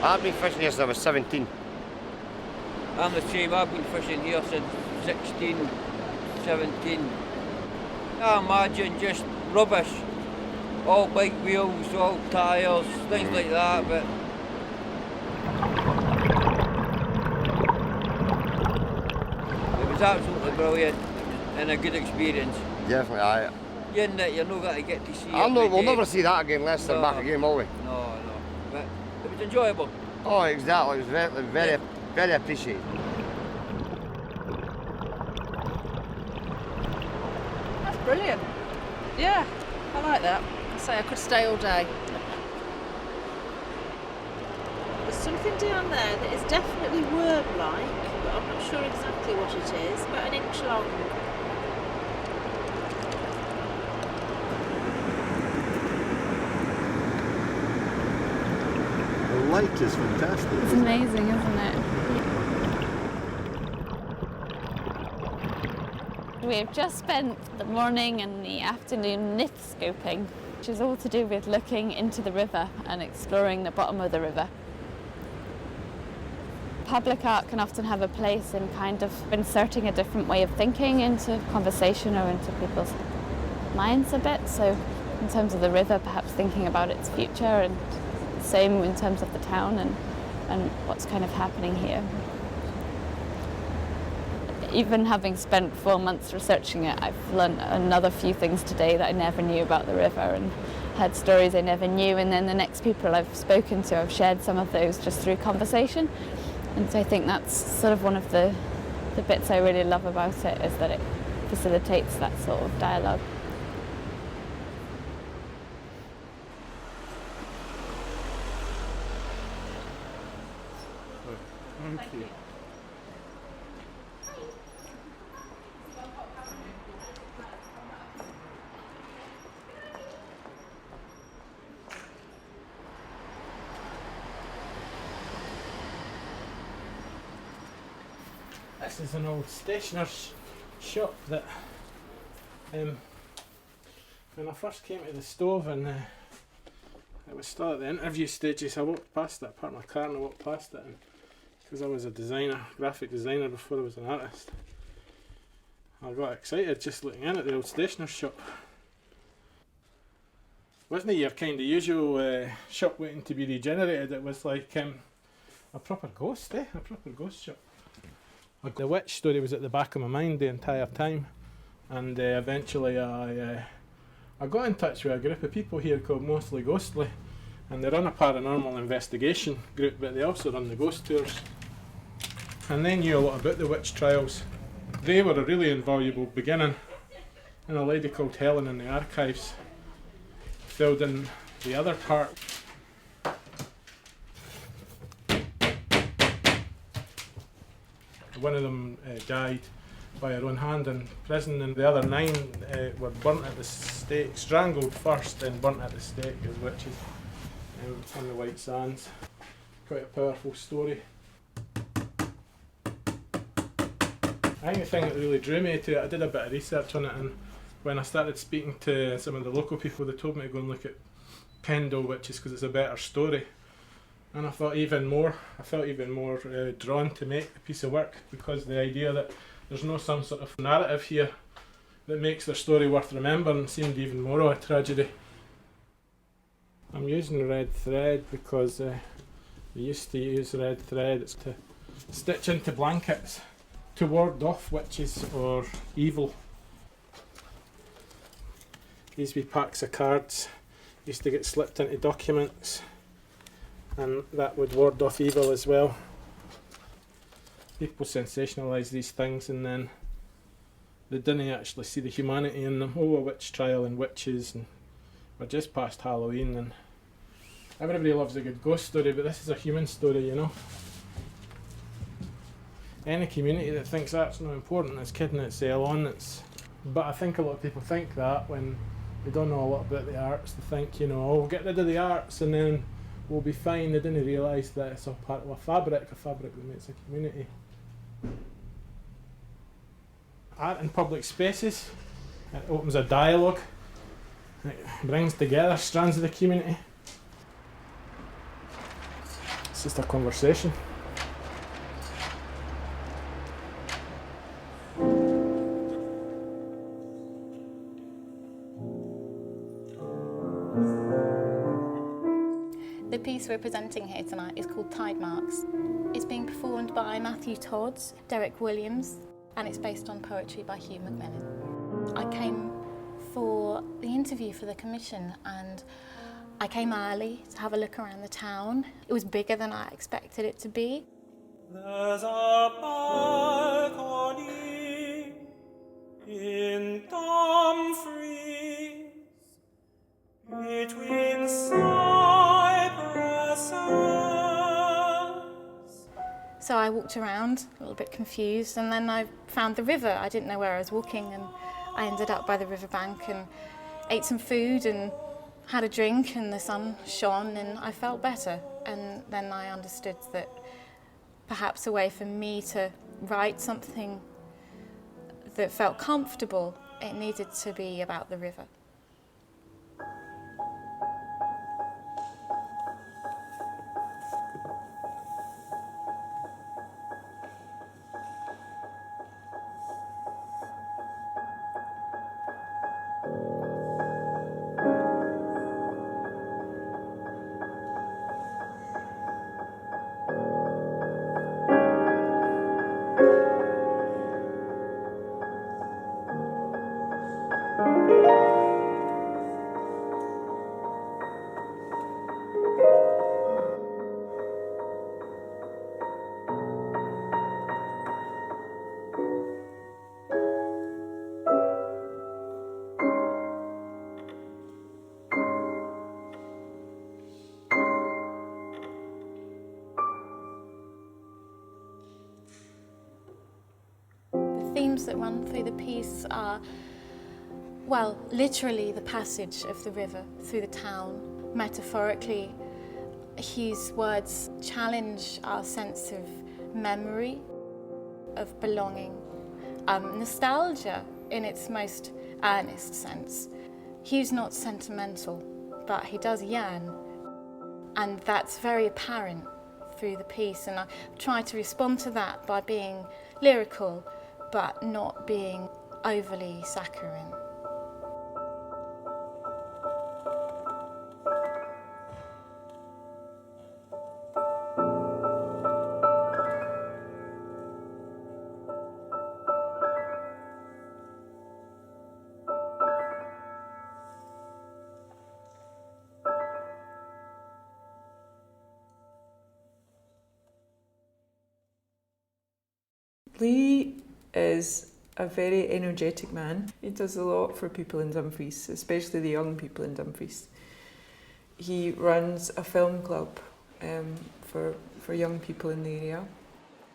I've been fishing here since I was 17. I'm the same, I've been fishing here since 16, 17. I imagine just rubbish, all bike wheels, all tyres, things like that, but it was absolutely brilliant and a good experience. Definitely, aye. You're not going to get to see it. We'll never see that again unless they're back again, will we? No, but it was enjoyable. Oh, exactly, it was very appreciated. That's brilliant. Yeah, I like that. I say I could stay all day. There's something down there that is definitely worm-like, but I'm not sure exactly what it is, about an inch long. The light is fantastic. It's amazing, isn't it? We've just spent the morning and the afternoon nymph scoping, which is all to do with looking into the river and exploring the bottom of the river. Public art can often have a place in kind of inserting a different way of thinking into conversation or into people's minds a bit. So in terms of the river, perhaps thinking about its future, and same in terms of the town and what's kind of happening here. Even having spent 4 months researching it, I've learned another few things today that I never knew about the river and heard stories I never knew, and then the next people I've spoken to, I've shared some of those just through conversation. And so I think that's sort of one of the bits I really love about it, is that it facilitates that sort of dialogue. Thank you. This is an old stationer's shop that when I first came to the stove and it was still at the interview stages, I walked past it, I parked my car and I walked past it, and because I was a designer, graphic designer before I was an artist, I got excited just looking in at the old stationer's shop. Wasn't it your kind of usual shop waiting to be regenerated? It was like a proper ghost, a proper ghost shop. The witch story was at the back of my mind the entire time, and eventually I got in touch with a group of people here called Mostly Ghostly, and they run a paranormal investigation group, but they also run the ghost tours. And they knew a lot about the witch trials. They were a really invaluable beginning, and a lady called Helen in the archives filled in the other part. One of them died by her own hand in prison, and the other 9 were burnt at the stake, strangled first, then burnt at the stake as witches on the White Sands. Quite a powerful story. I think the thing that really drew me to it, I did a bit of research on it, and when I started speaking to some of the local people, they told me to go and look at Pendle witches because it's a better story. And I felt even more drawn to make a piece of work, because the idea that there's no some sort of narrative here that makes their story worth remembering seemed even more of a tragedy. I'm using red thread because we used to use red thread to stitch into blankets to ward off witches or evil. These wee packs of cards used to get slipped into documents, and that would ward off evil as well. People sensationalise these things and then they didn't actually see the humanity in them. Oh, a witch trial and witches, and we're just past Halloween, and everybody loves a good ghost story, but this is a human story, you know. Any community that thinks that's not important is kidding itself on. But I think a lot of people think that when they don't know a lot about the arts. They think, you know, oh, we'll get rid of the arts and then we'll be fine. They didn't realise that it's all part of a fabric that makes a community. Art in public spaces, it opens a dialogue, it brings together strands of the community. It's just a conversation. The piece we're presenting here tonight is called Tide Marks. It's being performed by Matthew Todd, Derek Williams, and it's based on poetry by Hugh Macmillan. I came for the interview for the commission, and I came early to have a look around the town. It was bigger than I expected it to be. There's a balcony in Dumfries between cypresses. So I walked around, a little bit confused, and then I found the river. I didn't know where I was walking, and I ended up by the riverbank and ate some food and had a drink, and the sun shone and I felt better. And then I understood that perhaps a way for me to write something that felt comfortable, it needed to be about the river. The themes that run through the piece are, well, literally the passage of the river through the town. Metaphorically, Hugh's words challenge our sense of memory, of belonging, nostalgia in its most earnest sense. Hugh's not sentimental, but he does yearn, and that's very apparent through the piece, and I try to respond to that by being lyrical, but not being overly saccharine. Lee is a very energetic man. He does a lot for people in Dumfries, especially the young people in Dumfries. He runs a film club for young people in the area.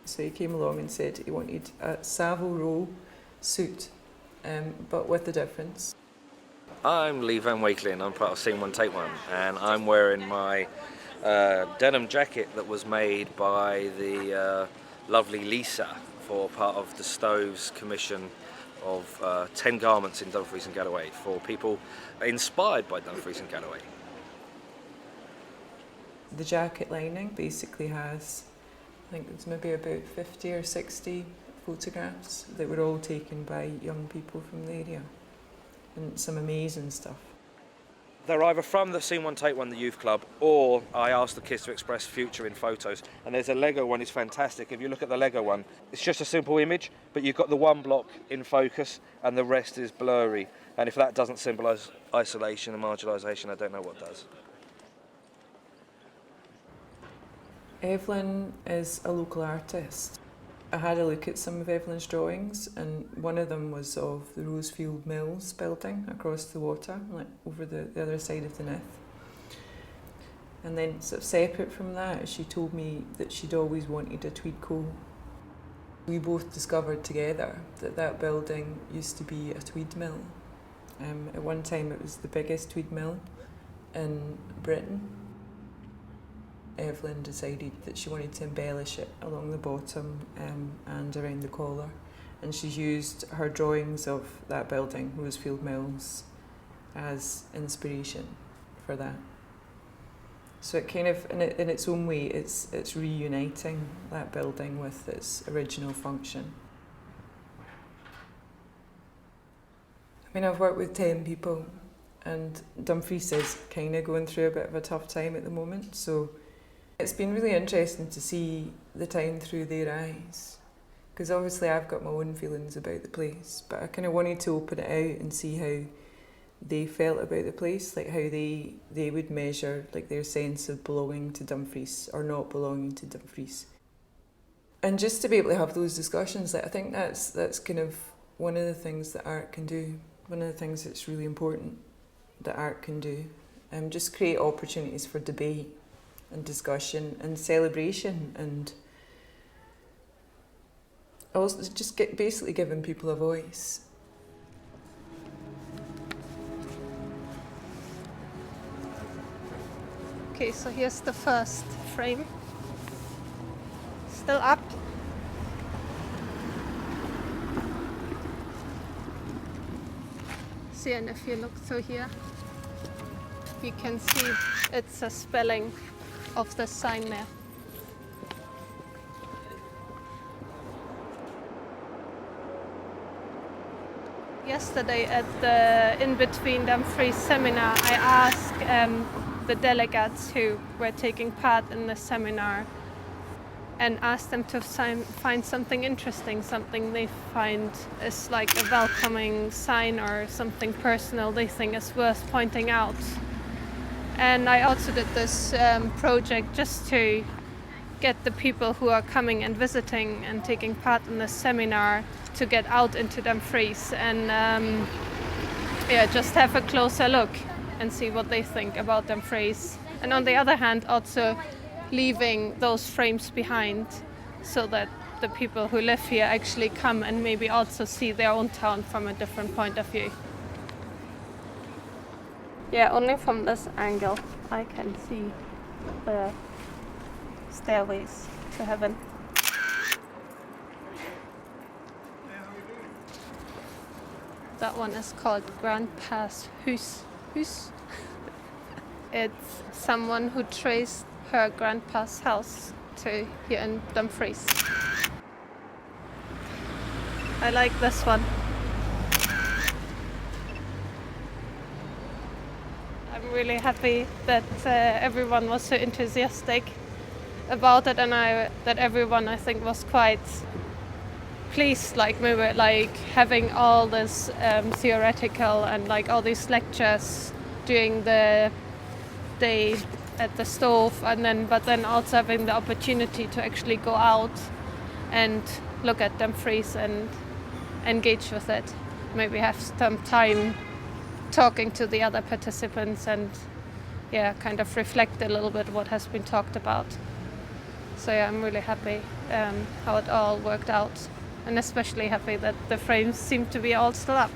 So he came along and said he wanted a Savile Row suit, but with a difference. I'm Lee Van Wakeling, I'm part of Scene One Take One, and I'm wearing my denim jacket that was made by the lovely Lisa for part of the Stoves commission of 10 garments in Dumfries and Galloway for people inspired by Dumfries and Galloway. The jacket lining basically has, I think it's maybe about 50 or 60 photographs that were all taken by young people from the area, and some amazing stuff. They're either from the Scene One Take One, the youth club, or I asked the kids to express future in photos. And there's a Lego one, it's fantastic. If you look at the Lego one, it's just a simple image, but you've got the one block in focus and the rest is blurry. And if that doesn't symbolise isolation and marginalisation, I don't know what does. Evelyn is a local artist. I had a look at some of Evelyn's drawings, and one of them was of the Rosefield Mills building across the water, like over the other side of the Nith. And then sort of separate from that, she told me that she'd always wanted a tweed coat. We both discovered together that that building used to be a tweed mill. At one time it was the biggest tweed mill in Britain. Evelyn decided that she wanted to embellish it along the bottom and around the collar, and she's used her drawings of that building, Rosefield Mills, as inspiration for that. So it kind of, in its own way, it's reuniting that building with its original function. I mean, I've worked with 10 people, and Dumfries is kind of going through a bit of a tough time at the moment, so it's been really interesting to see the time through their eyes, because obviously I've got my own feelings about the place, but I kind of wanted to open it out and see how they felt about the place, like how they would measure like their sense of belonging to Dumfries or not belonging to Dumfries. And just to be able to have those discussions, like I think that's kind of one of the things that art can do, one of the things that's really important that art can do. Just create opportunities for debate and discussion and celebration, and also just basically giving people a voice. Okay, so here's the first frame. Still up. See, and if you look through here, you can see it's a spelling of the sign there. Yesterday at the In Between Dumfries seminar, I asked the delegates who were taking part in the seminar and asked them to find something interesting, something they find is like a welcoming sign or something personal they think is worth pointing out. And I also did this project just to get the people who are coming and visiting and taking part in the seminar to get out into Dumfries and just have a closer look and see what they think about Dumfries. And on the other hand, also leaving those frames behind so that the people who live here actually come and maybe also see their own town from a different point of view. Yeah, only from this angle I can see the stairways to heaven. That one is called Grandpa's Hus. It's someone who traced her grandpa's house to here in Dumfries. I like this one. I'm really happy that everyone was so enthusiastic about it, and that everyone I think was quite pleased. Like we were like having all this theoretical and like all these lectures during the day at the stove, and but then also having the opportunity to actually go out and look at Dumfries and engage with it. Maybe have some time talking to the other participants and kind of reflect a little bit what has been talked about. So I'm really happy how it all worked out, and especially happy that the frames seem to be all still up.